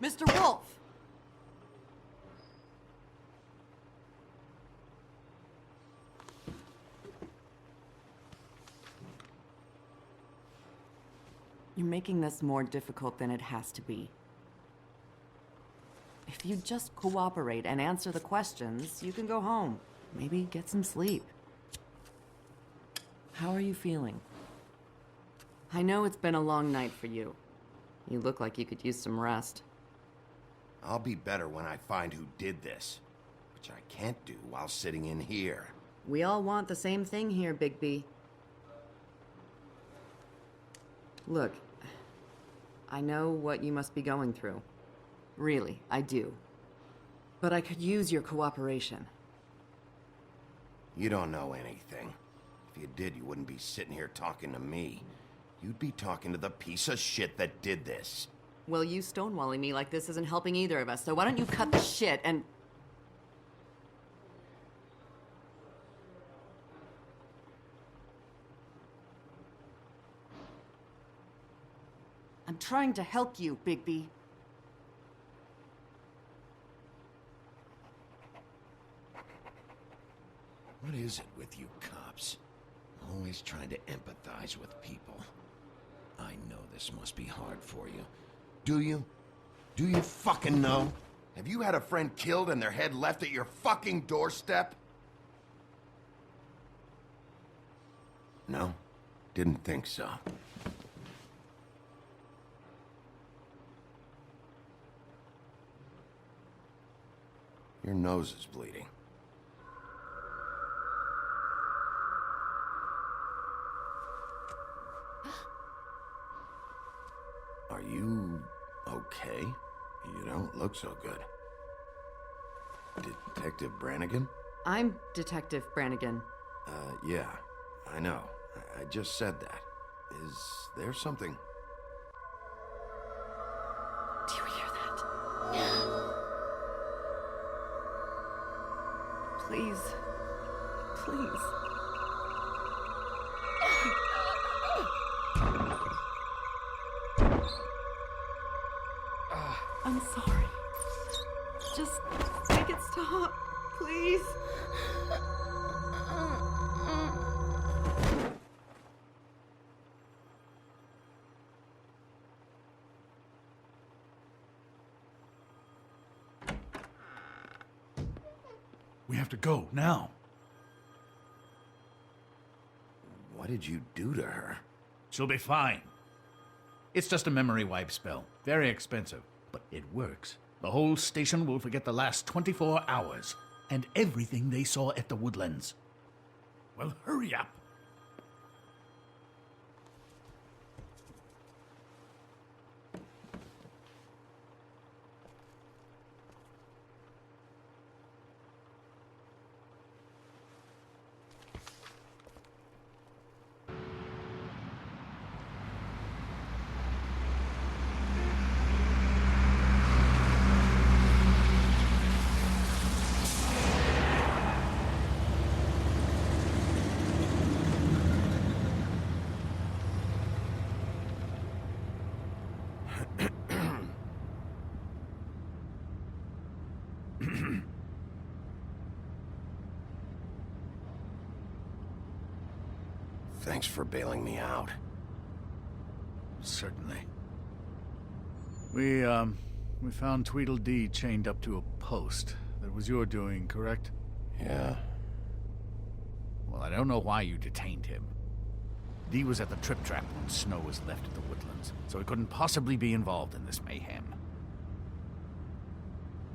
Mr. Wolf! You're making this more difficult than it has to be. If you just cooperate and answer the questions, you can go home. Maybe get some sleep. How are you feeling? I know it's been a long night for you. You look like you could use some rest. I'll be better when I find who did this, which I can't do while sitting in here. We all want the same thing here, Bigby. Look, I know what you must be going through. Really, I do. But I could use your cooperation. You don't know anything. If you did, you wouldn't be sitting here talking to me. You'd be talking to the piece of shit that did this. Well, you stonewalling me like this isn't helping either of us, so why don't you cut the shit and... I'm trying to help you, Bigby. What is it with you cops? Always trying to empathize with people. I know this must be hard for you. Do you? Do you fucking know? Have you had a friend killed and their head left at your fucking doorstep? No? Didn't think so. Your nose is bleeding. Are you okay? You don't look so good. Detective Brannigan? I'm Detective Brannigan. Yeah, I know. I just said that. Is there something? Do you hear that? Please. Please. I'm sorry. Just make it stop, please. We have to go, now. What did you do to her? She'll be fine. It's just a memory wipe spell. Very expensive, but it works. The whole station will forget the last 24 hours, and everything they saw at the Woodlands. Well, hurry up. Thanks for bailing me out. Certainly. We found Tweedledee chained up to a post. That was your doing, correct? Yeah. Well, I don't know why you detained him. Dee was at the Trip Trap when Snow was left at the Woodlands, so he couldn't possibly be involved in this mayhem.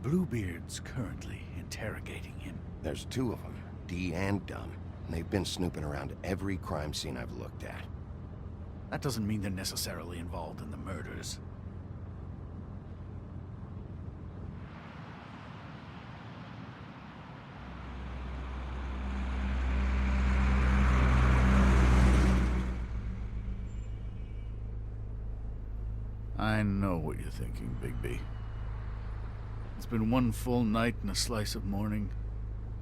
Bluebeard's currently interrogating him. There's two of them, Dee and Dunn. And they've been snooping around every crime scene I've looked at. That doesn't mean they're necessarily involved in the murders. I know what you're thinking, Bigby. It's been one full night and a slice of morning,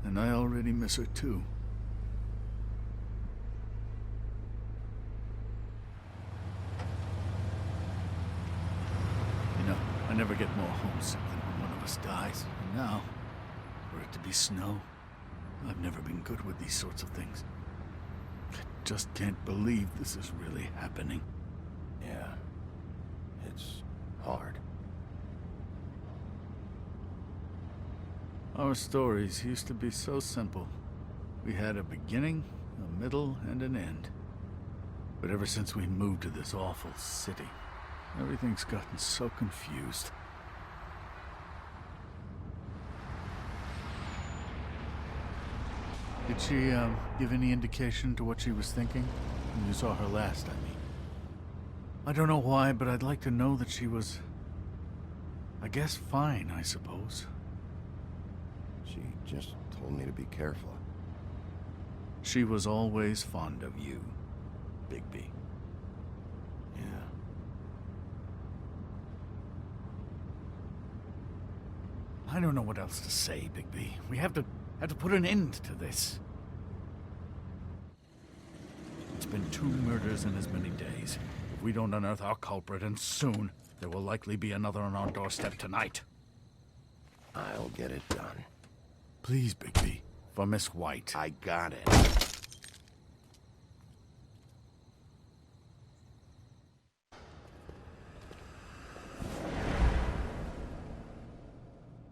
and I already miss her too. never get more homesick than when one of us dies. And now, for it to be snow, I've never been good with these sorts of things. I just can't believe this is really happening. Yeah. It's hard. Our stories used to be so simple. We had a beginning, a middle, and an end. But ever since we moved to this awful city, everything's gotten so confused. Did she, give any indication to what she was thinking? When you saw her last, I mean. I don't know why, but I'd like to know that she was... I guess fine, I suppose. She just told me to be careful. She was always fond of you, Bigby. Yeah. I don't know what else to say, Bigby. We have to put an end to this. It's been 2 murders in as many days. If we don't unearth our culprit, and soon, there will likely be another on our doorstep tonight. I'll get it done. Please, Bigby. For Miss White. I got it.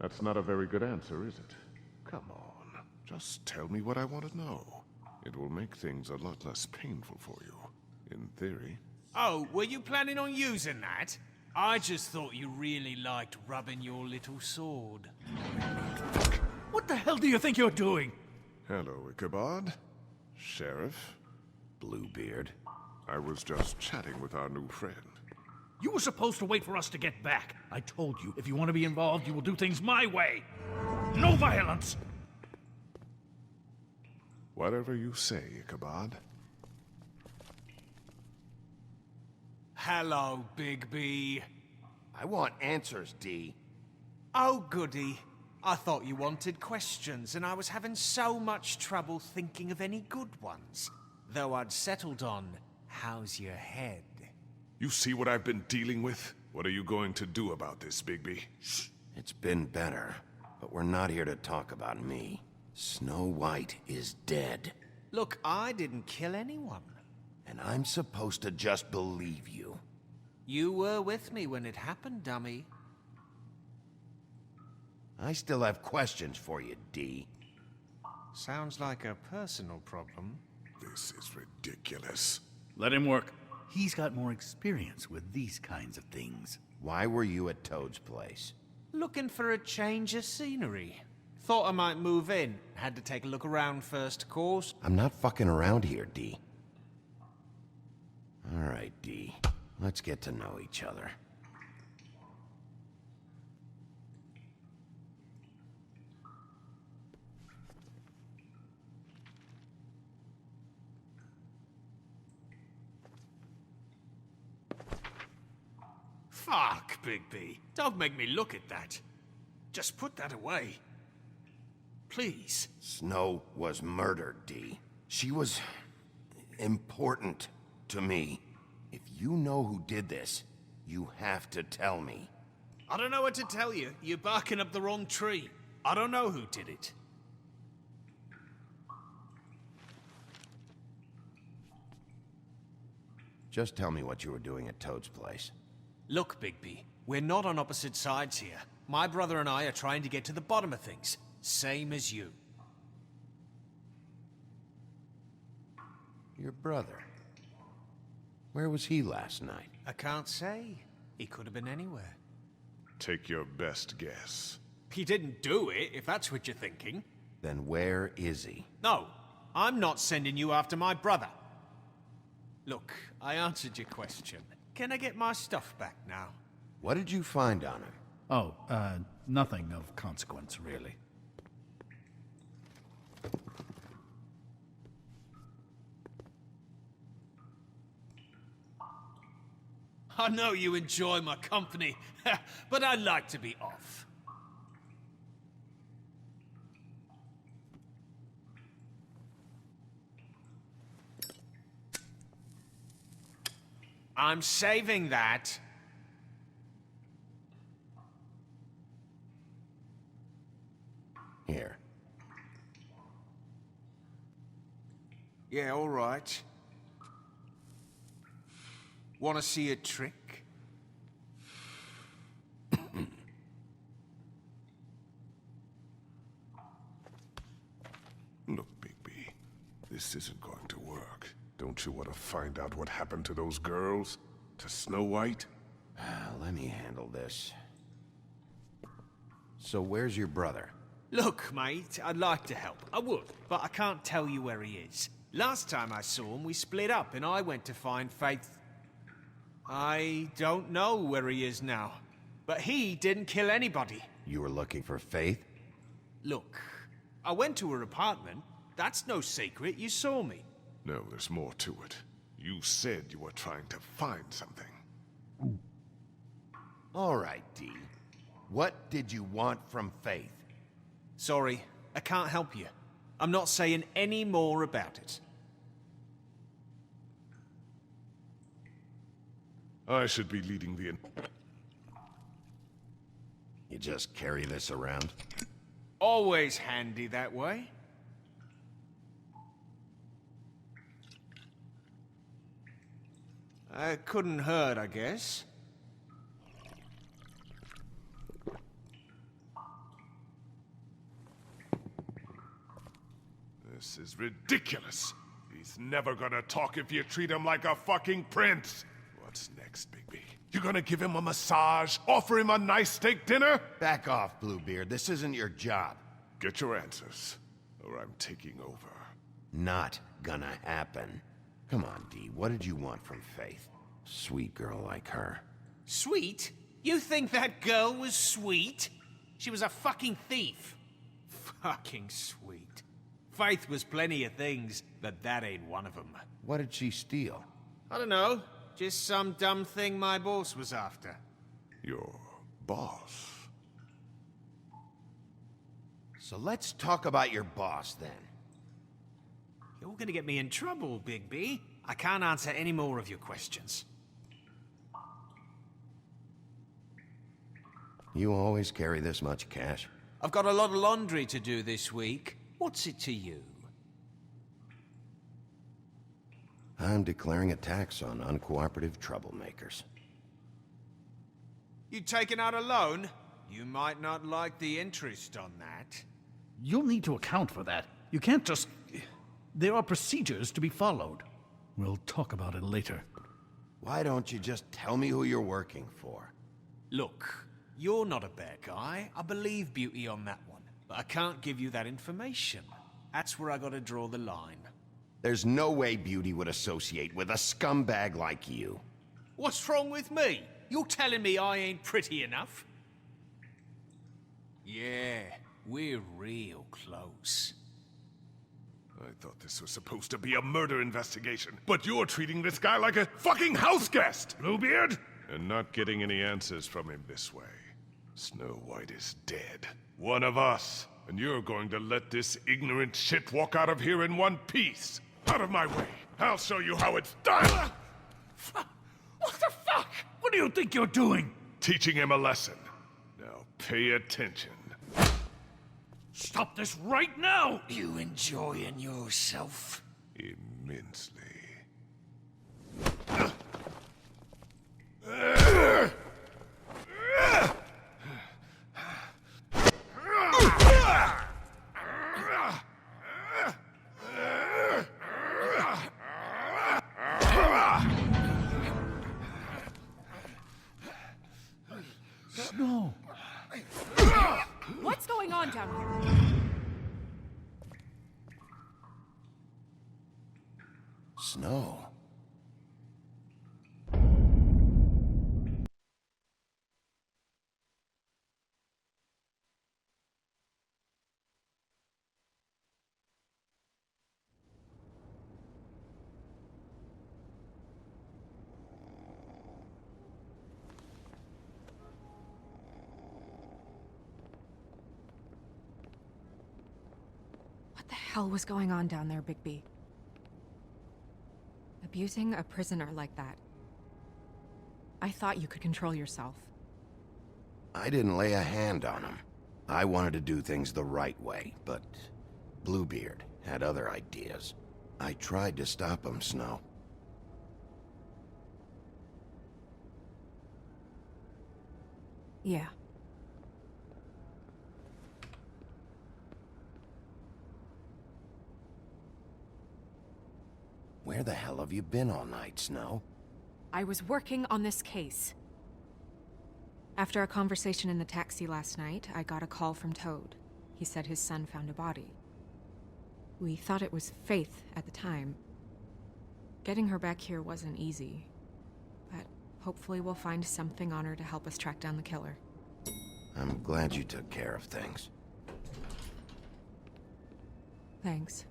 That's not a very good answer, is it? Come on. Just tell me what I want to know. It will make things a lot less painful for you. In theory. Oh, were you planning on using that? I just thought you really liked rubbing your little sword. What the hell do you think you're doing? Hello, Ichabod. Sheriff. Bluebeard. I was just chatting with our new friend. You were supposed to wait for us to get back. I told you, if you want to be involved, you will do things my way. No violence! Whatever you say, Ichabod. Hello, Bigby. I want answers, D. Oh, goody. I thought you wanted questions, and I was having so much trouble thinking of any good ones. Though I'd settled on, how's your head? You see what I've been dealing with? What are you going to do about this, Bigby? It's been better, but we're not here to talk about me. Snow White is dead. Look, I didn't kill anyone. And I'm supposed to just believe you. You were with me when it happened, dummy. I still have questions for you, D. Sounds like a personal problem. This is ridiculous. Let him work. He's got more experience with these kinds of things. Why were you at Toad's place? Looking for a change of scenery. Thought I might move in. Had to take a look around first, of course. I'm not fucking around here, D. All right, D. Let's get to know each other. Fuck, Bigby. Don't make me look at that. Just put that away. Please. Snow was murdered, D. She was important to me. If you know who did this, you have to tell me. I don't know what to tell you. You're barking up the wrong tree. I don't know who did it. Just tell me what you were doing at Toad's place. Look, Bigby, we're not on opposite sides here. My brother and I are trying to get to the bottom of things. Same as you. Your brother. Where was he last night? I can't say. He could have been anywhere. Take your best guess. He didn't do it, if that's what you're thinking. Then where is he? No, I'm not sending you after my brother. Look, I answered your question. Can I get my stuff back now? What did you find on him? Oh, nothing of consequence, really. I know you enjoy my company, but I'd like to be off. I'm saving that. here. Yeah, all right. Want to see a trick? Look, Bigby, this isn't going to work. Don't you want to find out what happened to those girls? To Snow White? Let me handle this. So where's your brother? Look, mate, I'd like to help. I would, but I can't tell you where he is. Last time I saw him, we split up and I went to find Faith. I don't know where he is now, but he didn't kill anybody. You were looking for Faith? Look, I went to her apartment. That's no secret. You saw me. No, there's more to it. You said you were trying to find something. All right, D. What did you want from Faith? Sorry, I can't help you. I'm not saying any more about it. I should be leading the... You just carry this around? Always handy that way. Couldn't hurt, I guess. This is ridiculous. He's never gonna talk if you treat him like a fucking prince. What's next, Bigby? You gonna give him a massage? Offer him a nice steak dinner? Back off, Bluebeard. This isn't your job. Get your answers, or I'm taking over. Not gonna happen. Come on, D. What did you want from Faith? Sweet girl like her. Sweet? You think that girl was sweet? She was a fucking thief. Fucking sweet. Faith was plenty of things, but that ain't one of them. What did she steal? I don't know. Just some dumb thing my boss was after. Your boss? So let's talk about your boss, then. You're gonna get me in trouble, Bigby. I can't answer any more of your questions. You always carry this much cash? I've got a lot of laundry to do this week. What's it to you? I'm declaring a tax on uncooperative troublemakers. You taking out a loan? You might not like the interest on that. You'll need to account for that. You can't just... There are procedures to be followed. We'll talk about it later. Why don't you just tell me who you're working for? Look, you're not a bad guy. I believe Beauty on that one. But I can't give you that information. That's where I gotta draw the line. There's no way Beauty would associate with a scumbag like you. What's wrong with me? You're telling me I ain't pretty enough? Yeah, we're real close. I thought this was supposed to be a murder investigation, but you're treating this guy like a fucking house guest, Bluebeard! And not getting any answers from him this way. Snow White is dead. One of us. And you're going to let this ignorant shit walk out of here in one piece. Out of my way. I'll show you how it's done! What the fuck? What do you think you're doing? Teaching him a lesson. Now pay attention. Stop this right now! You enjoying yourself? Immensely. Snow! What's going on down here? Snow. What the hell was going on down there, Bigby? Abusing a prisoner like that. I thought you could control yourself. I didn't lay a hand on him. I wanted to do things the right way, but Bluebeard had other ideas. I tried to stop him, Snow. Yeah. Where the hell have you been all night, Snow? I was working on this case. After a conversation in the taxi last night, I got a call from Toad. He said his son found a body. We thought it was Faith at the time. Getting her back here wasn't easy, but hopefully we'll find something on her to help us track down the killer. I'm glad you took care of things. Thanks.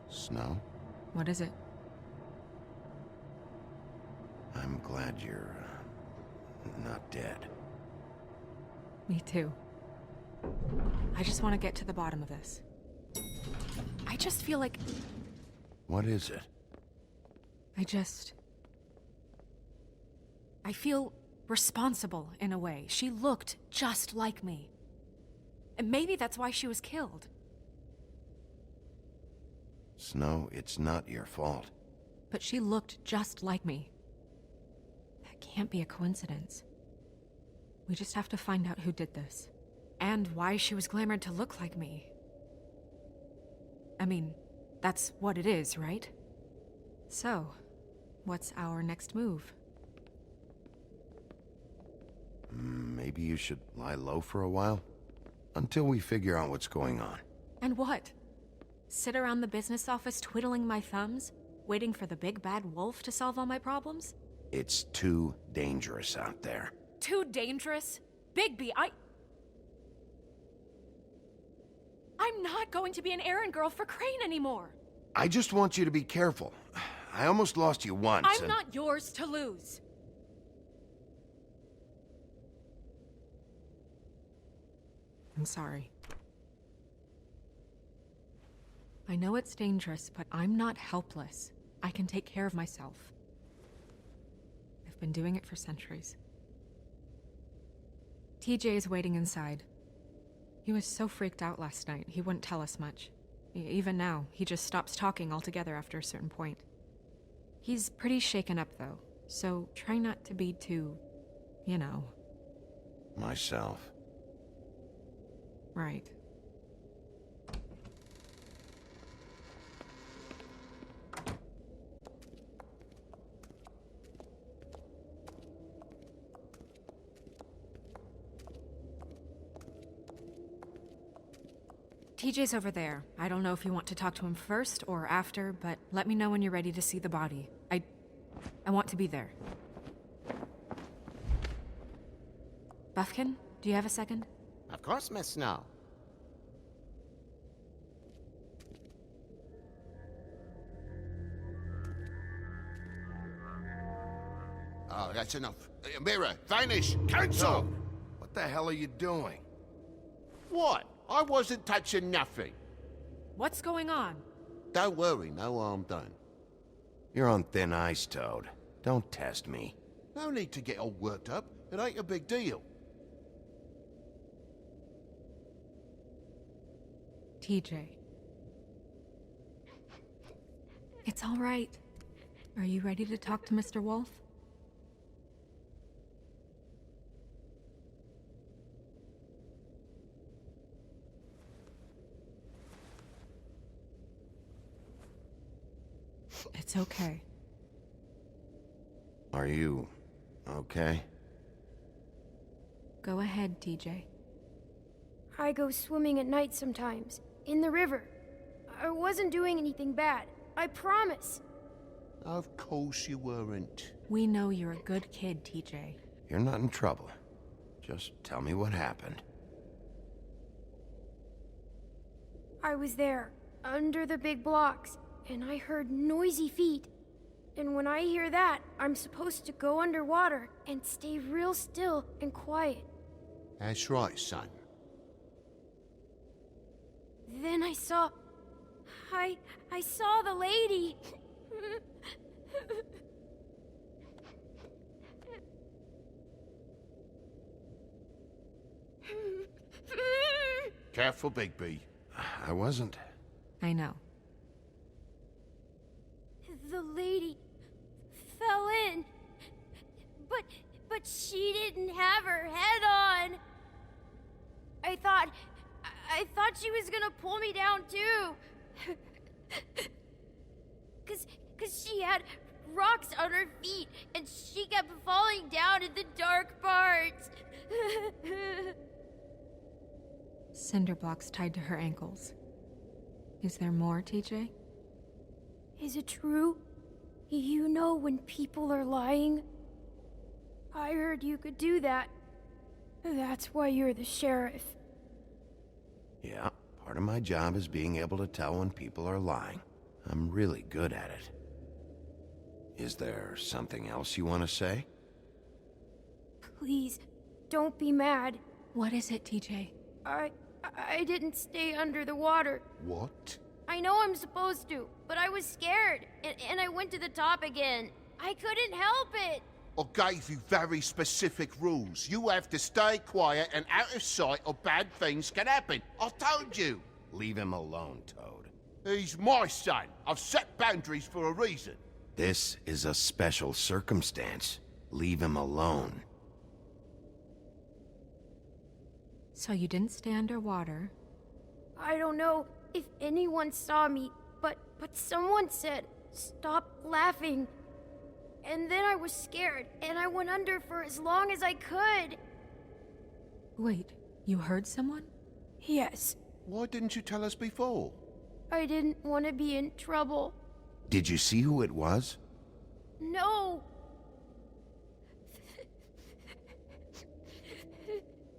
Snow, What is it? I'm glad you're not dead. Me too. I just want to get to the bottom of this. I just feel like... What is it? I feel responsible in a way. She looked just like me. And maybe that's why she was killed. Snow, it's not your fault. But she looked just like me. That can't be a coincidence. We just have to find out who did this. And why she was glamored to look like me. I mean, that's what it is, right? So, what's our next move? Maybe you should lie low for a while? Until we figure out what's going on. And what? Sit around the business office twiddling my thumbs, waiting for the big bad wolf to solve all my problems? It's too dangerous out there. Too dangerous? Bigby, I'm not going to be an errand girl for Crane anymore. I just want you to be careful. I almost lost you once. I'm not yours to lose. I'm sorry. I know it's dangerous, but I'm not helpless. I can take care of myself. I've been doing it for centuries. TJ is waiting inside. He was so freaked out last night, he wouldn't tell us much. Even now, he just stops talking altogether after a certain point. He's pretty shaken up, though, so try not to be too, you know. Myself. Right. TJ's over there. I don't know if you want to talk to him first or after, but let me know when you're ready to see the body. I want to be there. Buffkin, do you have a second? Of course, Miss Snow. Oh, that's enough. Mirror, vanish, cancel! What the hell are you doing? What? I wasn't touching nothing. What's going on? Don't worry, no harm done. You're on thin ice, Toad. Don't test me. No need to get all worked up. It ain't a big deal. TJ. It's all right. Are you ready to talk to Mr. Wolf? It's okay. Are you okay? Go ahead, TJ. I go swimming at night sometimes, in the river. I wasn't doing anything bad, I promise. Of course you weren't. We know you're a good kid, TJ. You're not in trouble. Just tell me what happened. I was there, under the big blocks, and I heard noisy feet. And when I hear that, I'm supposed to go underwater and stay real still and quiet. That's right, son. Then I saw... I saw the lady. Careful, Bigby. I wasn't. I know. The lady fell in. But she didn't have her head on. I thought she was gonna pull me down too. Cause she had rocks on her feet and she kept falling down in the dark parts. Cinder blocks tied to her ankles. Is there more, TJ? Is it true? You know when people are lying? I heard you could do that. That's why you're the sheriff. Yeah, part of my job is being able to tell when people are lying. I'm really good at it. Is there something else you want to say? Please, don't be mad. What is it, TJ? I didn't stay under the water. What? I know I'm supposed to, but I was scared, and I went to the top again. I couldn't help it. I gave you very specific rules. You have to stay quiet and out of sight or bad things can happen. I told you. Leave him alone, Toad. He's my son. I've set boundaries for a reason. This is a special circumstance. Leave him alone. So you didn't stay underwater. I don't know if anyone saw me, but someone said, "Stop laughing." And then I was scared, and I went under for as long as I could. Wait, you heard someone? Yes, Why didn't you tell us before? I didn't want to be in trouble. Did you see who it was? No.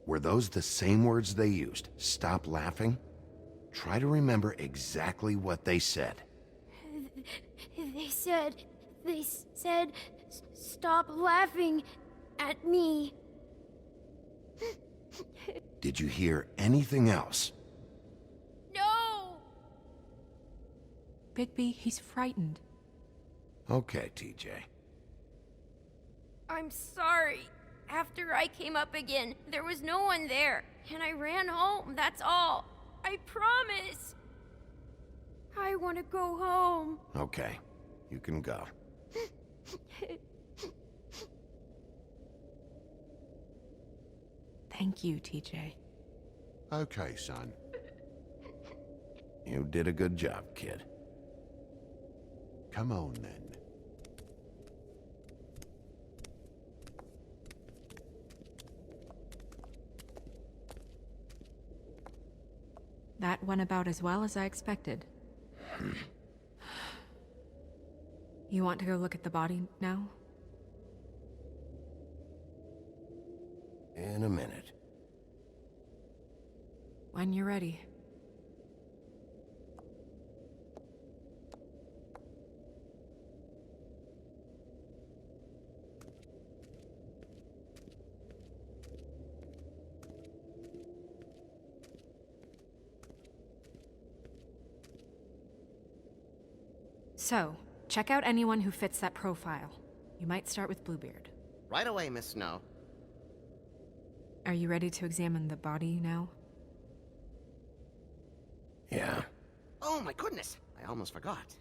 Were those the same words they used? Stop laughing? Try to remember exactly what they said. They said, "Stop laughing at me." Did you hear anything else? No! Bigby, he's frightened. Okay, TJ. I'm sorry. After I came up again, there was no one there, and I ran home, that's all. I promise. I want to go home. Okay, you can go. Thank you, TJ. Okay, son. You did a good job, kid. Come on, then. That went about as well as I expected. You want to go look at the body now? In a minute. When you're ready. So, check out anyone who fits that profile. You might start with Bluebeard. Right away, Miss Snow. Are you ready to examine the body now? Yeah. Oh my goodness, I almost forgot.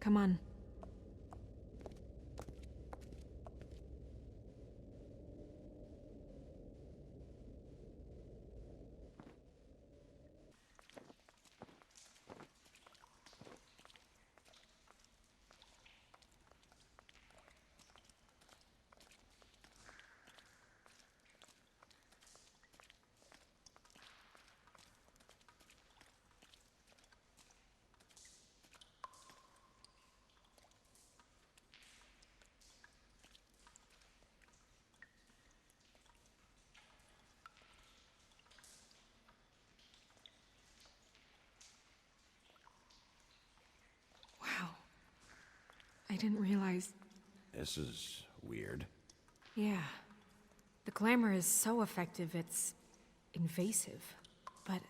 Come on. Wow. I didn't realize... This is weird. Yeah. The glamour is so effective, it's invasive. But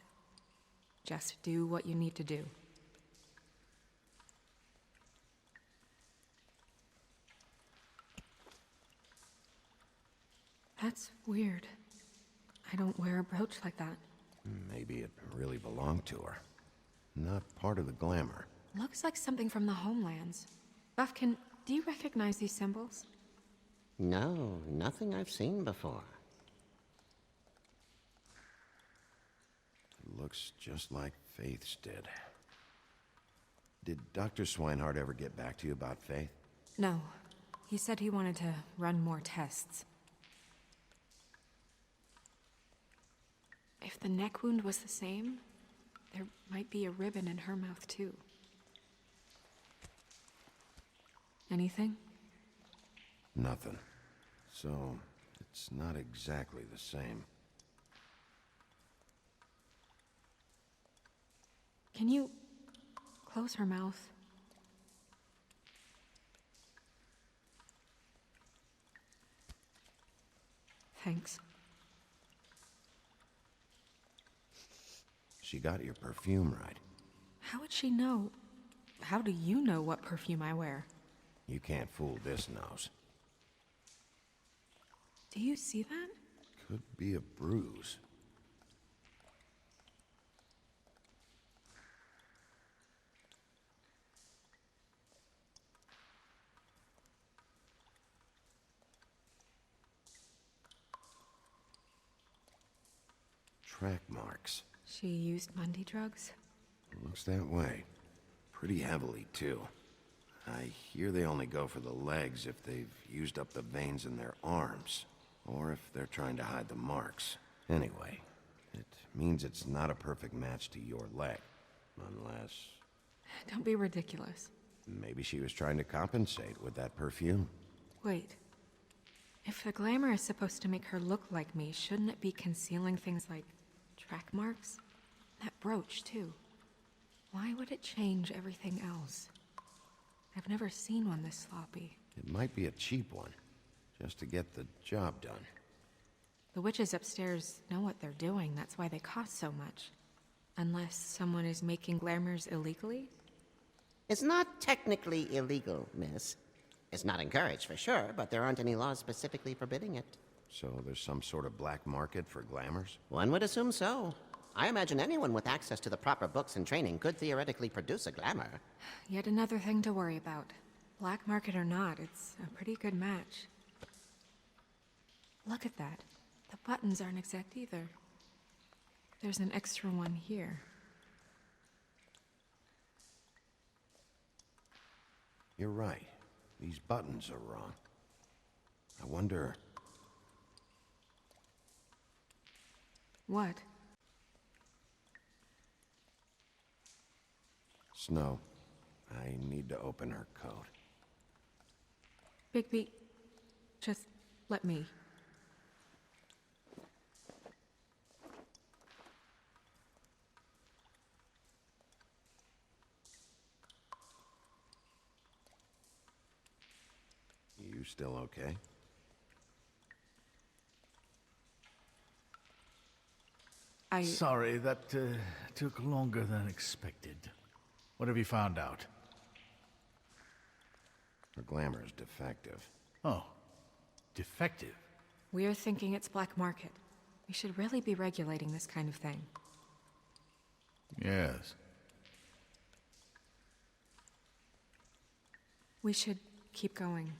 just do what you need to do. That's weird. I don't wear a brooch like that. Maybe it really belonged to her. Not part of the glamour. Looks like something from the homelands. Buffkin, do you recognize these symbols? No, nothing I've seen before. It looks just like Faith's did. Did Dr. Swinehart ever get back to you about Faith? No. He said he wanted to run more tests. If the neck wound was the same, there might be a ribbon in her mouth too. Anything? Nothing. So, it's not exactly the same. Can you close her mouth? Thanks. She got your perfume right. How would she know? How do you know what perfume I wear? You can't fool this nose. Do you see that? Could be a bruise. Track marks. She used Mundy drugs? Looks that way. Pretty heavily, too. I hear they only go for the legs if they've used up the veins in their arms, or if they're trying to hide the marks. Anyway, it means it's not a perfect match to your leg, unless... Don't be ridiculous. Maybe she was trying to compensate with that perfume. Wait. If the glamour is supposed to make her look like me, shouldn't it be concealing things like track marks? That brooch, too. Why would it change everything else? I've never seen one this sloppy. It might be a cheap one, just to get the job done. The witches upstairs know what they're doing, that's why they cost so much. Unless someone is making glamours illegally? It's not technically illegal, miss. It's not encouraged for sure, but there aren't any laws specifically forbidding it. So there's some sort of black market for glamours? One would assume so. I imagine anyone with access to the proper books and training could theoretically produce a glamour. Yet another thing to worry about. Black market or not, it's a pretty good match. Look at that. The buttons aren't exact either. There's an extra one here. You're right. These buttons are wrong. I wonder... What? Snow, I need to open her coat. Bigby, just let me. You still okay? Sorry, that took longer than expected. What have you found out? Her glamour is defective. Oh, defective. We're thinking it's black market. We should really be regulating this kind of thing. Yes. We should keep going.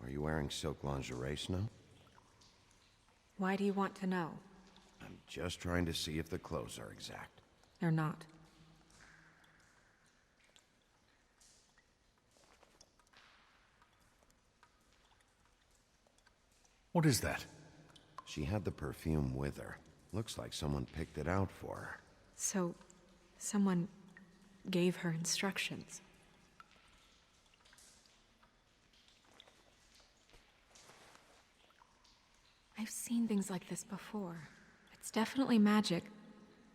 Are you wearing silk lingerie, Snow? Why do you want to know? I'm just trying to see if the clothes are exact. They're not. What is that? She had the perfume with her. Looks like someone picked it out for her. So, someone gave her instructions. I've seen things like this before. It's definitely magic,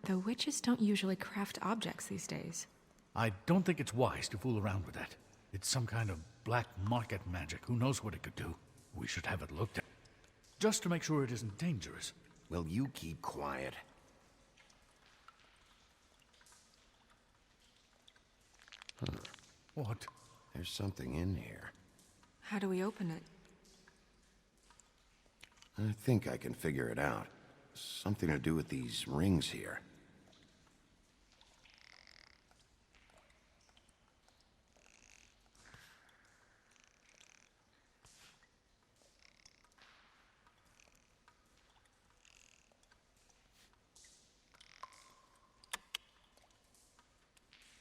though witches don't usually craft objects these days. I don't think it's wise to fool around with that. It's some kind of black market magic. Who knows what it could do? We should have it looked at. Just to make sure it isn't dangerous. Will you keep quiet? What? There's something in here. How do we open it? I think I can figure it out. Something to do with these rings here.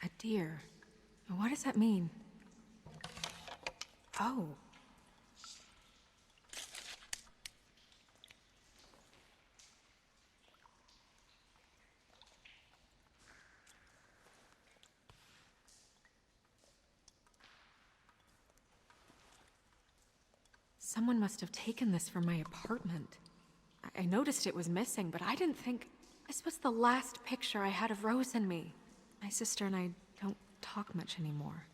A deer. What does that mean? Oh. Someone must have taken this from my apartment. I noticed it was missing, but I didn't think... This was the last picture I had of Rose and me. My sister and I don't talk much anymore.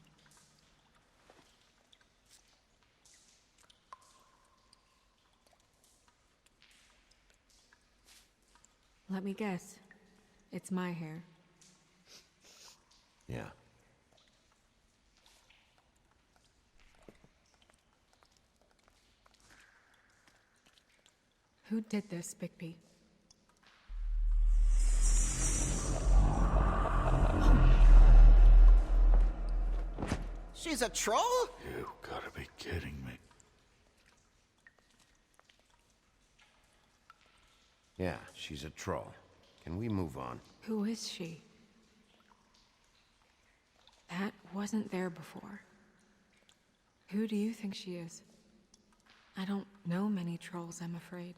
Let me guess. It's my hair. Yeah. Who did this, Bigby? She's a troll? You gotta be kidding me. Yeah, she's a troll. Can we move on? Who is she? That wasn't there before. Who do you think she is? I don't know many trolls, I'm afraid.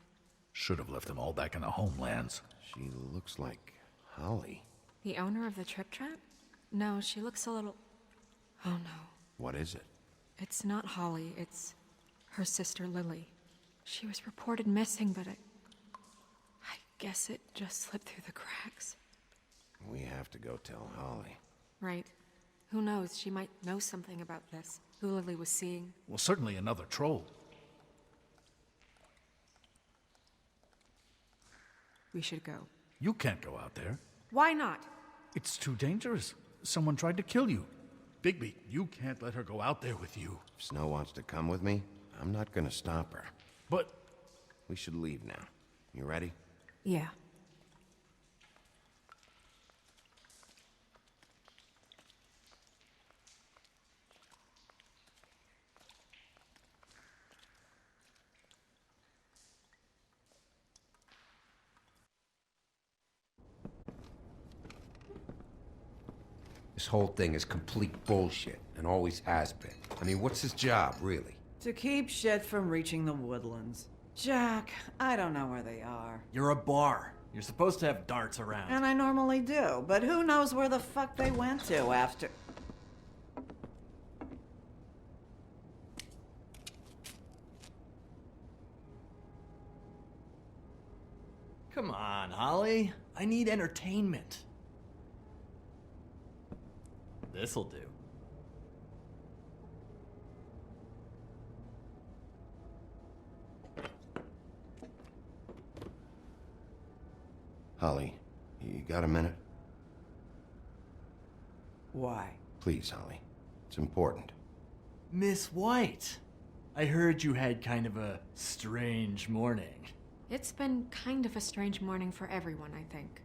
Should have left them all back in the homelands. She looks like Holly. The owner of the Trip Trap? No, she looks a little... Oh no. What is it? It's not Holly, it's her sister Lily. She was reported missing, but I guess it just slipped through the cracks. We have to go tell Holly. Right. Who knows, she might know something about this. Who Lily was seeing. Well, certainly another troll. We should go. You can't go out there. Why not? It's too dangerous. Someone tried to kill you. Bigby, you can't let her go out there with you. If Snow wants to come with me, I'm not gonna stop her. But... We should leave now. You ready? Yeah. This whole thing is complete bullshit, and always has been. I mean, what's his job, really? To keep shit from reaching the woodlands. Jack, I don't know where they are. You're a bar. You're supposed to have darts around. And I normally do, but who knows where the fuck they went to after... Come on, Holly. I need entertainment. This'll do. Holly, you got a minute? Why? Please, Holly. It's important. Miss White, I heard you had kind of a strange morning. It's been kind of a strange morning for everyone, I think.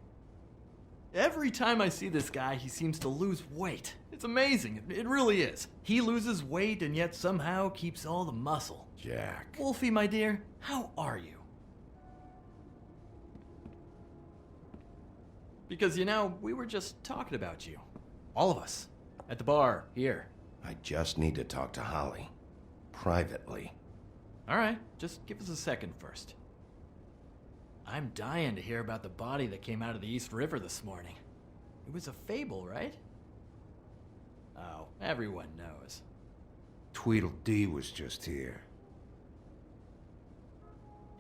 Every time I see this guy, he seems to lose weight. It's amazing. It really is. He loses weight and yet somehow keeps all the muscle. Jack. Wolfie, my dear, how are you? Because, you know, we were just talking about you. All of us. At the bar, here. I just need to talk to Holly. Privately. All right, just give us a second first. I'm dying to hear about the body that came out of the East River this morning. It was a fable, right? Oh, everyone knows. Tweedledee was just here.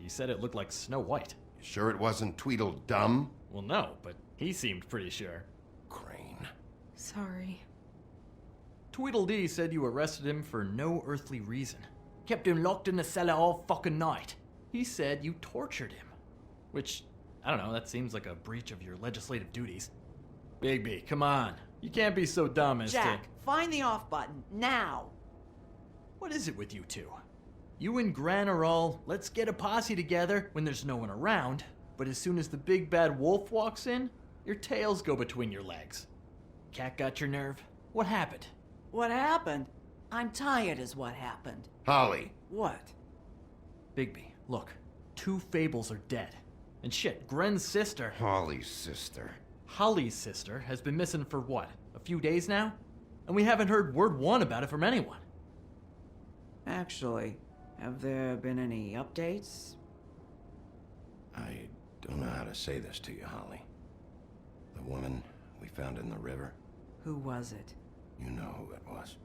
You said it looked like Snow White. You sure it wasn't Tweedledum? Well, no, but he seemed pretty sure. Crane. Sorry. Tweedledee said you arrested him for no earthly reason. Kept him locked in the cellar all fucking night. He said you tortured him. Which, I don't know, that seems like a breach of your legislative duties. Bigby, come on. You can't be so dumb as Jack, to... find the off button, now! What is it with you two? You and Gran are all, let's get a posse together when there's no one around, but as soon as the big bad wolf walks in, your tails go between your legs. Cat got your nerve? What happened? What happened? I'm tired is what happened. Holly. What? Bigby, look. 2 fables are dead. And shit, Gren's sister... Holly's sister. Holly's sister has been missing for what? A few days now? And we haven't heard word one about it from anyone. Actually, have there been any updates? I don't know how to say this to you, Holly. The woman we found in the river, Who was it? you know who it was.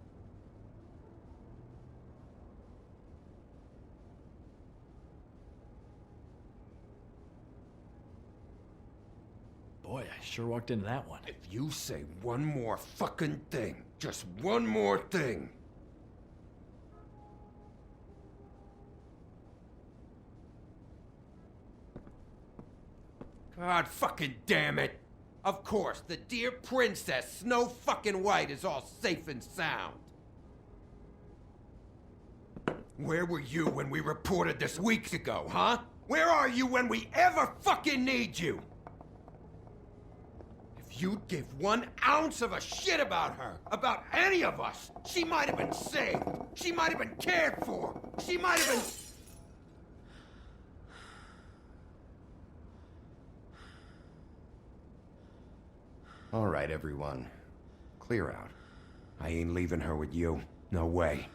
Boy, I sure walked into that one. If you say one more fucking thing, just one more thing. God fucking damn it. Of course, the dear princess, Snow fucking White, is all safe and sound. Where were you when we reported this weeks ago, huh? Where are you when we ever fucking need you? If you'd give 1 ounce of a shit about her, about any of us, she might have been saved. She might have been cared for. She might have been... All right, everyone. Clear out. I ain't leaving her with you. No way.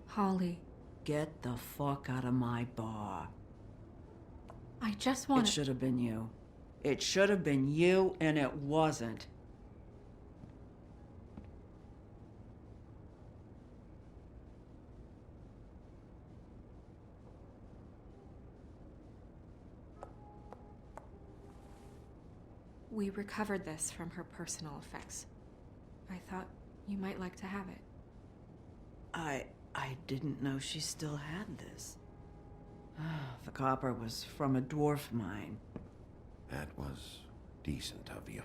Holly, Get the fuck out of my bar. I just It want to... should have been you. It should have been you, and it wasn't. We recovered this from her personal effects. I thought you might like to have it. I didn't know she still had this. The copper was from a dwarf mine. That was decent of you.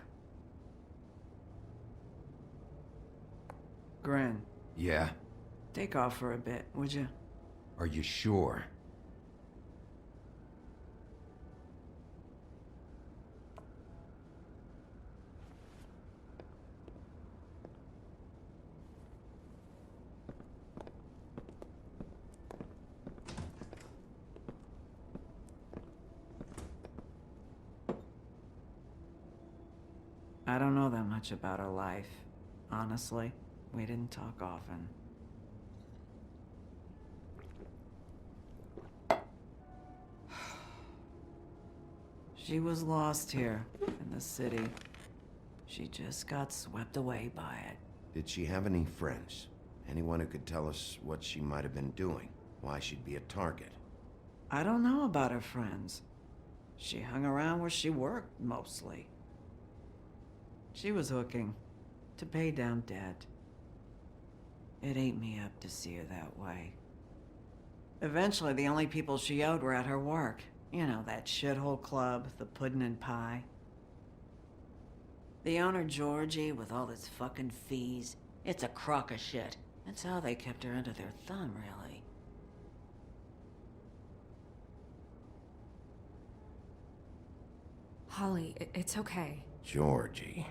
Gren, Yeah? take off for a bit, would you? Are you sure? I don't know that much about her life. Honestly, we didn't talk often. She was lost here, in the city. She just got swept away by it. Did she have any friends? Anyone who could tell us what she might have been doing? Why she'd be a target? I don't know about her friends. She hung around where she worked, mostly. She was hooking to pay down debt. It ate me up to see her that way. Eventually, the only people she owed were at her work. You know, that shithole club, the Puddin' and Pie. The owner, Georgie, with all his fucking fees, it's a crock of shit. That's how they kept her under their thumb, really. Holly, it's okay. Georgie.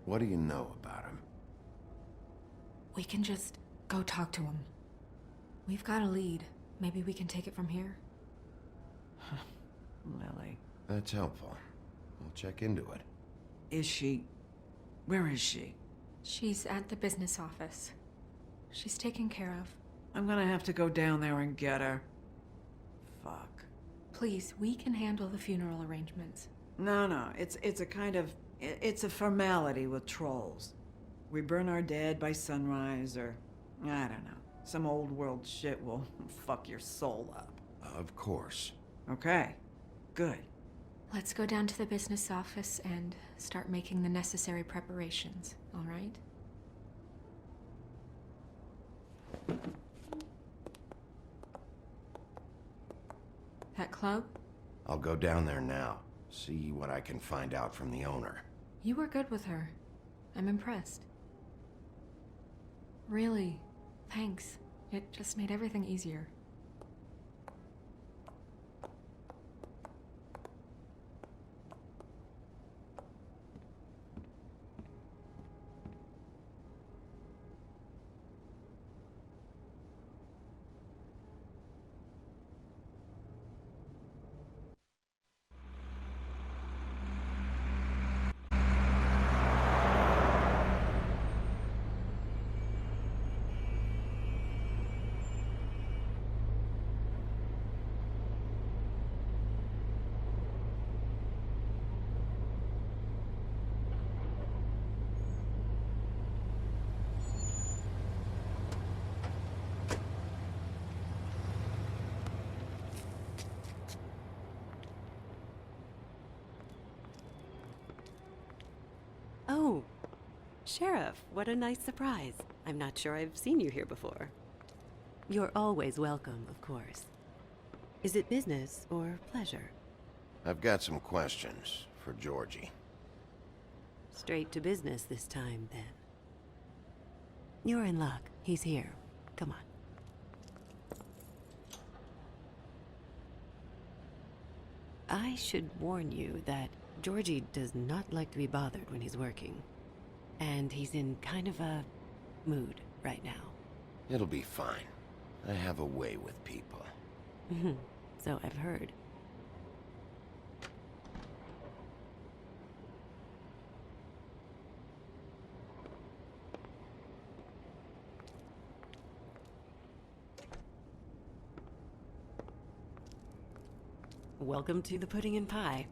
What do you know about him? We can just go talk to him. We've got a lead. Maybe we can take it from here. Lily. That's helpful. I'll check into it. Is she... Where is she? She's at the business office. She's taken care of. I'm gonna have to go down there and get her. Fuck. Please, we can handle the funeral arrangements. No, it's a kind of... It's a formality with trolls. We burn our dead by sunrise, or... I don't know. Some old world shit will fuck your soul up. Of course. Okay, good. Let's go down to the business office and start making the necessary preparations, all right? That club? I'll go down there now. See what I can find out from the owner. You were good with her. I'm impressed. Really, thanks. It just made everything easier. Oh, Sheriff, what a nice surprise. I'm not sure I've seen you here before. You're always welcome, of course. Is it business or pleasure? I've got some questions for Georgie. Straight to business this time, then. You're in luck. He's here. Come on. I should warn you that Georgie does not like to be bothered when he's working. And he's in kind of a mood right now. It'll be fine. I have a way with people. So I've heard. Welcome to the pudding and pie.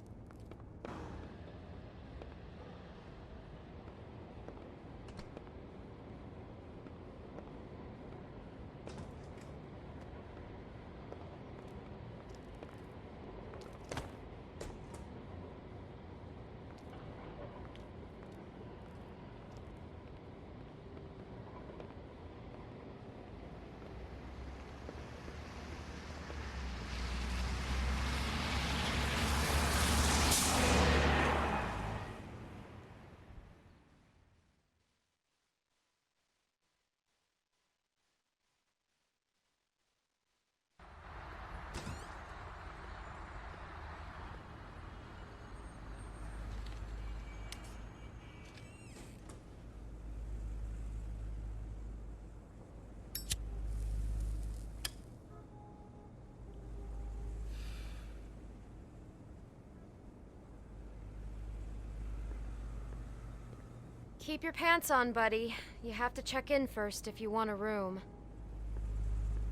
Keep your pants on, buddy. You have to check in first if you want a room.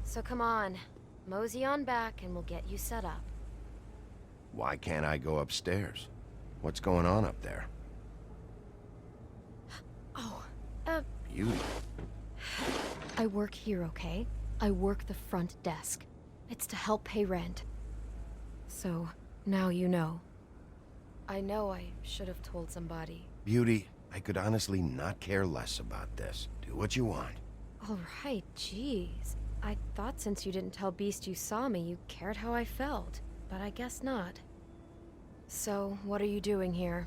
So come on, mosey on back and we'll get you set up. Why can't I go upstairs? What's going on up there? Oh, Beauty. I work here, okay? I work the front desk. It's to help pay rent. So, now you know. I know I should have told somebody. Beauty, I could honestly not care less about this. Do what you want. All right, jeez. I thought since you didn't tell Beast you saw me, you cared how I felt. But I guess not. So, what are you doing here?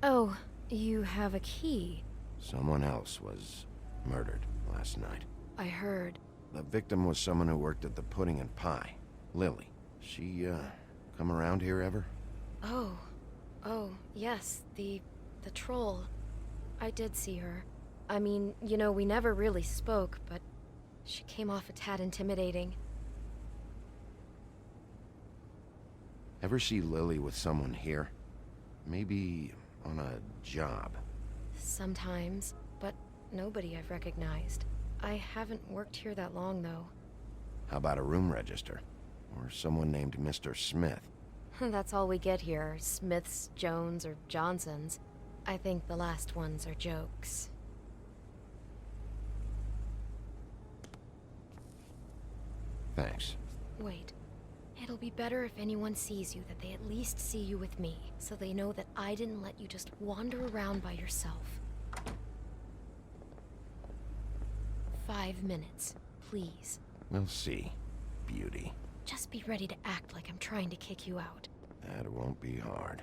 Oh, you have a key. Someone else was murdered last night. I heard. The victim was someone who worked at the Pudding and Pie. Lily. She, come around here ever? Oh, yes, the troll. I did see her. I mean, you know, we never really spoke, but she came off a tad intimidating. Ever see Lily with someone here? Maybe on a job. Sometimes, but nobody I've recognized. I haven't worked here that long, though. How about a room register? Or someone named Mr. Smith? That's all we get here, Smiths, Jones, or Johnsons. I think the last ones are jokes. Thanks. Wait. It'll be better if anyone sees you that they at least see you with me, so they know that I didn't let you just wander around by yourself. 5 minutes, please. We'll see, beauty. Just be ready to act like I'm trying to kick you out. That won't be hard.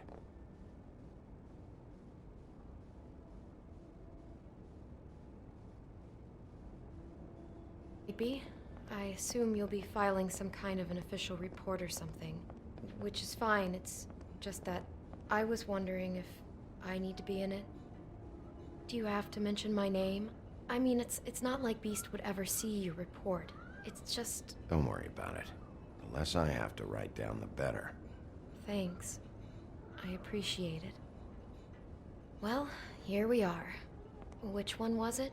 Maybe. I assume you'll be filing some kind of an official report or something. Which is fine, it's just that I was wondering if I need to be in it. Do you have to mention my name? I mean, it's not like Beast would ever see your report. It's just... Don't worry about it. The less I have to write down, the better. Thanks. I appreciate it. Well, here we are. Which one was it?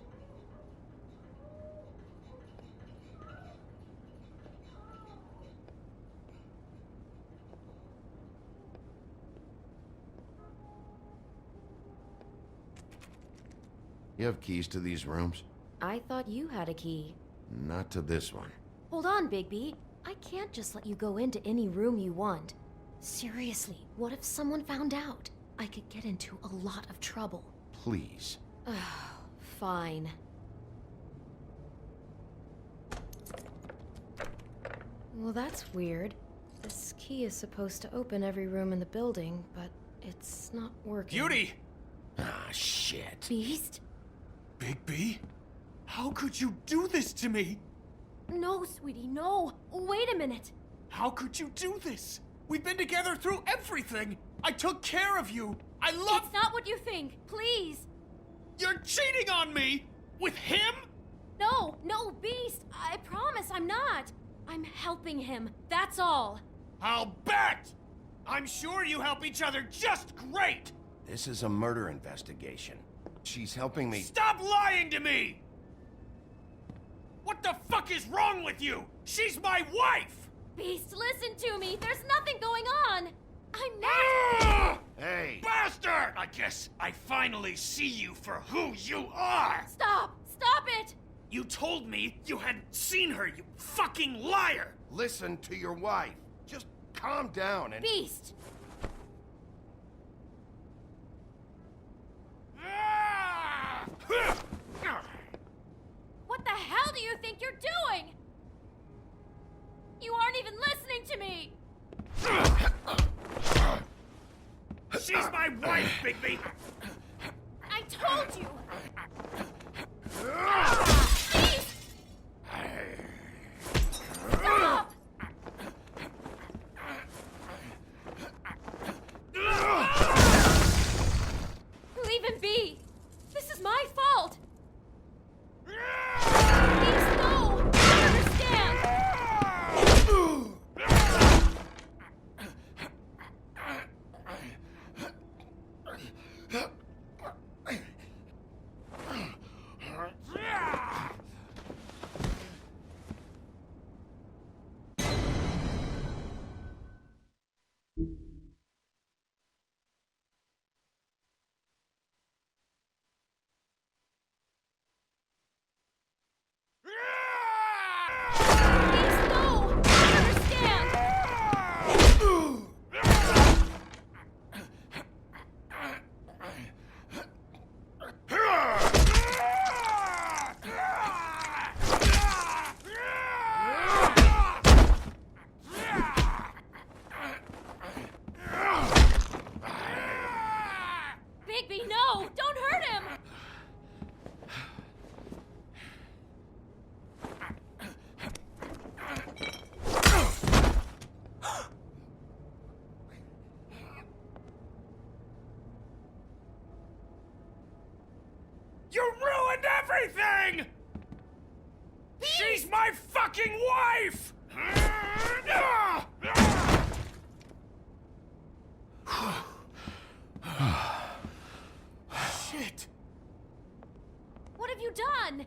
You have keys to these rooms? I thought you had a key. Not to this one. Hold on, Bigby. I can't just let you go into any room you want. Seriously, what if someone found out? I could get into a lot of trouble. Please. Fine. Well, that's weird. This key is supposed to open every room in the building, but it's not working. Beauty! Ah, shit. Beast? Bigby? How could you do this to me? No, sweetie, no. Wait a minute. How could you do this? We've been together through everything. I took care of you. I love... It's not what you think. Please. You're cheating on me! With him? No, Beast. I promise I'm not. I'm helping him. That's all. I'll bet! I'm sure you help each other just great! This is a murder investigation. She's helping me... Stop lying to me! What the fuck is wrong with you? She's my wife! Beast, listen to me. There's nothing going on. I'm not... Ah! Hey! Bastard! I guess I finally see you for who you are! Stop! Stop it! You told me you had seen her, you fucking liar! Listen to your wife. Just calm down and... Beast! Ah! What the hell do you think you're doing? You aren't even listening to me! She's my wife, Bigby! I told you! Beast! Stop! Leave him be! This is my fault! Beast, no! I understand! Beast, no! I understand! Bigby, no! Don't hurt him! You ruined everything! She's my fucking wife! Shit! What have you done?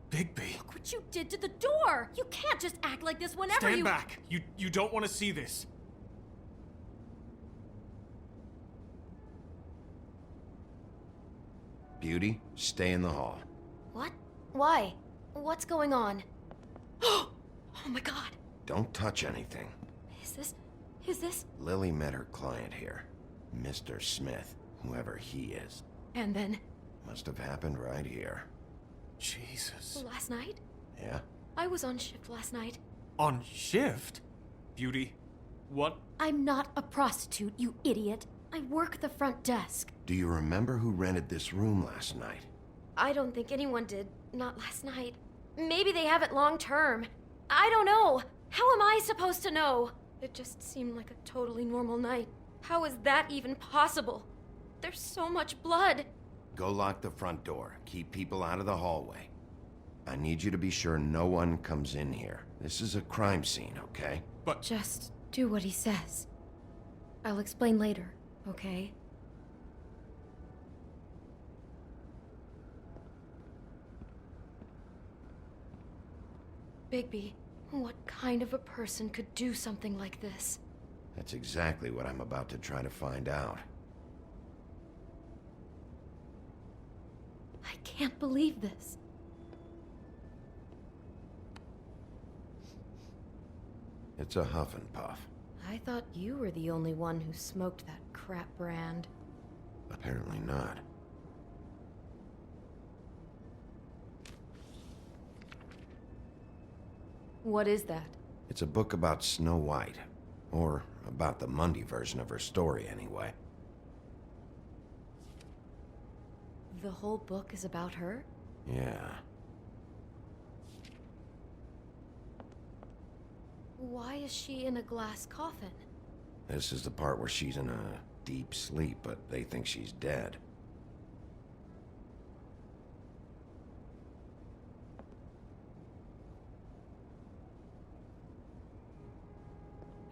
Bigby. Look what you did to the door! You can't just act like this whenever Stand you- back. You don't want to see this. Beauty, stay in the hall. What? Why? What's going on? Oh my god. Don't touch anything. Is this? Lily met her client here. Mr. Smith, whoever he is. And then? Must have happened right here. Jesus. Last night? Yeah? I was on shift last night. On shift? Beauty, what? I'm not a prostitute, you idiot. I work the front desk. Do you remember who rented this room last night? I don't think anyone did. Not last night. Maybe they have it long term. I don't know. How am I supposed to know? It just seemed like a totally normal night. How is that even possible? There's so much blood. Go lock the front door. Keep people out of the hallway. I need you to be sure no one comes in here. This is a crime scene, okay? But... Just do what he says. I'll explain later, okay? Bigby, what kind of a person could do something like this? That's exactly what I'm about to try to find out. I can't believe this. It's a huff and puff. I thought you were the only one who smoked that crap brand. Apparently not. What is that? It's a book about Snow White. Or about the Mundy version of her story, anyway. The whole book is about her? Yeah. Why is she in a glass coffin? This is the part where she's in a deep sleep, but they think she's dead.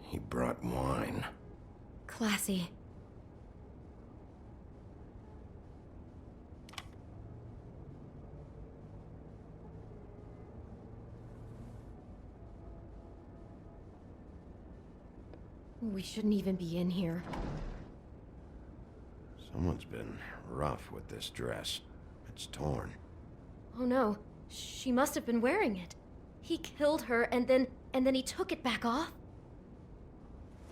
He brought wine. Classy. We shouldn't even be in here. Someone's been rough with this dress. It's torn. Oh no, she must have been wearing it. He killed her and then he took it back off?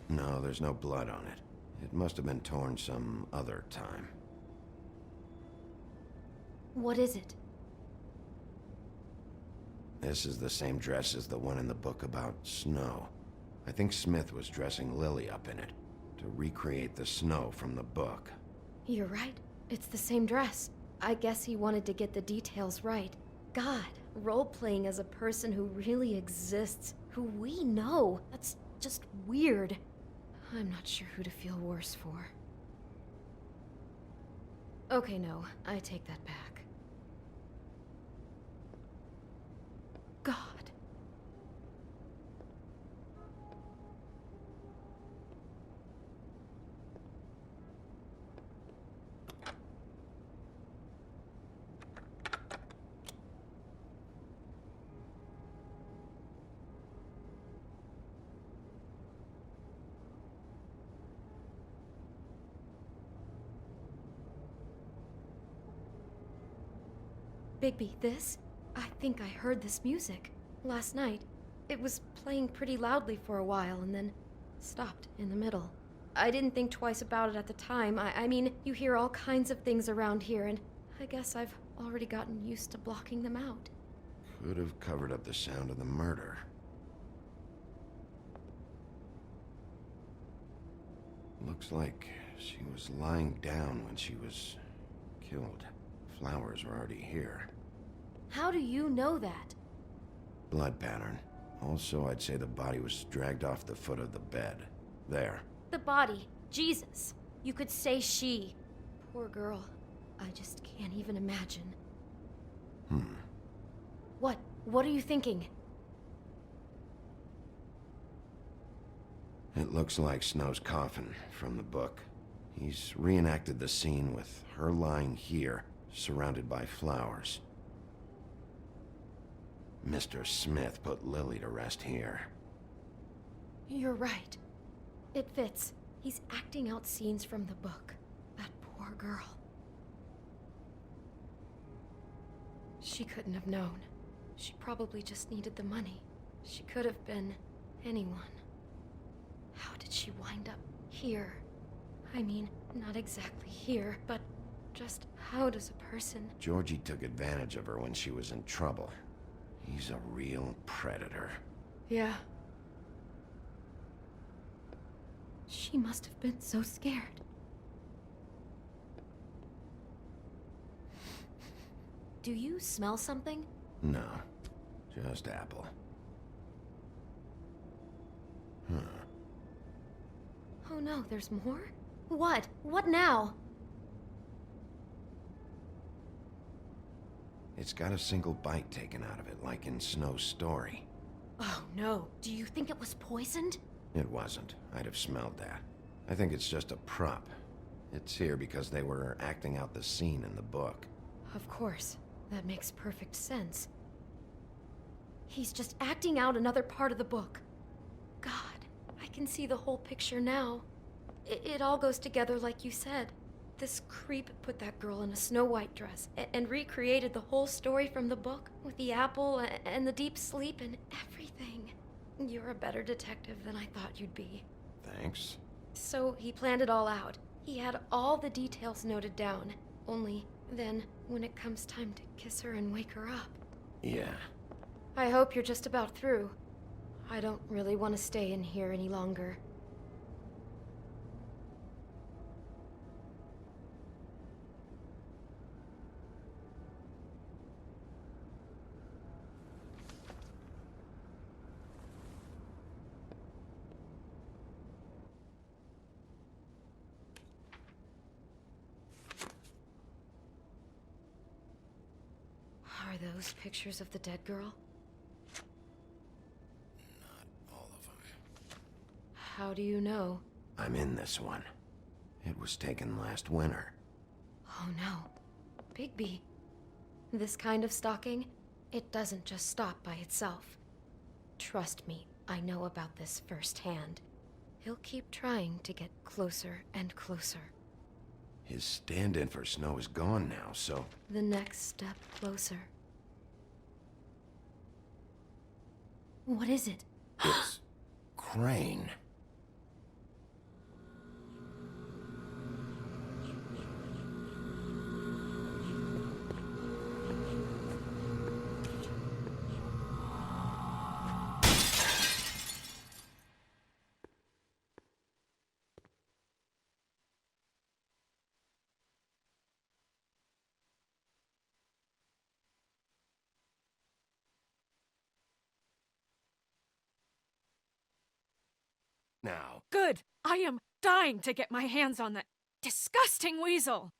No, there's no blood on it. It must have been torn some other time. What is it? This is the same dress as the one in the book about snow. I think Smith was dressing Lily up in it, to recreate the snow from the book. You're right. It's the same dress. I guess he wanted to get the details right. God, role-playing as a person who really exists, who we know. That's just weird. I'm not sure who to feel worse for. Okay, no, I take that back. God. Bigby, this? I think I heard this music. Last night. It was playing pretty loudly for a while and then stopped in the middle. I didn't think twice about it at the time. I mean, you hear all kinds of things around here and I guess I've already gotten used to blocking them out. Could have covered up the sound of the murder. Looks like she was lying down when she was killed. Flowers were already here. How do you know that? Blood pattern. Also, I'd say the body was dragged off the foot of the bed. There. The body. Jesus. You could say she. Poor girl. I just can't even imagine. What? What are you thinking? It looks like Snow's coffin from the book. He's reenacted the scene with her lying here, surrounded by flowers. Mr. Smith put Lily to rest here. You're right. It fits. He's acting out scenes from the book. That poor girl. She couldn't have known. She probably just needed the money. She could have been anyone. How did she wind up here? I mean, not exactly here, but just how does a person... Georgie took advantage of her when she was in trouble. He's a real predator. Yeah. She must have been so scared. Do you smell something? No, just apple. Huh. Oh no, there's more? What? What now? It's got a single bite taken out of it, like in Snow's story. Oh no, do you think it was poisoned? It wasn't. I'd have smelled that. I think it's just a prop. It's here because they were acting out the scene in the book. Of course. That makes perfect sense. He's just acting out another part of the book. God, I can see the whole picture now. It all goes together like you said. This creep put that girl in a Snow White dress and recreated the whole story from the book with the apple and the deep sleep and everything. You're a better detective than I thought you'd be. Thanks. So he planned it all out. He had all the details noted down. Only then, when it comes time to kiss her and wake her up... Yeah. I hope you're just about through. I don't really want to stay in here any longer. Are those pictures of the dead girl? Not all of them. How do you know? I'm in this one. It was taken last winter. Oh no. Bigby. This kind of stalking, it doesn't just stop by itself. Trust me, I know about this firsthand. He'll keep trying to get closer and closer. His stand-in for Snow is gone now, so... The next step closer. What is it? It's... Crane. Now. Good! I am dying to get my hands on that disgusting weasel!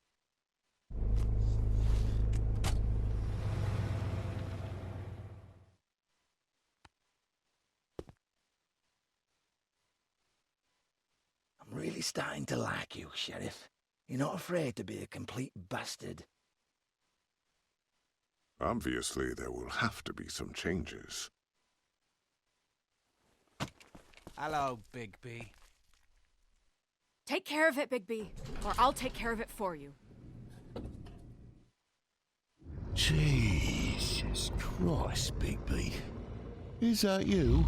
I'm really starting to like you, Sheriff. You're not afraid to be a complete bastard. Obviously, there will have to be some changes. Hello, Bigby. Take care of it, Bigby, or I'll take care of it for you. Jesus Christ, Bigby. Is that you?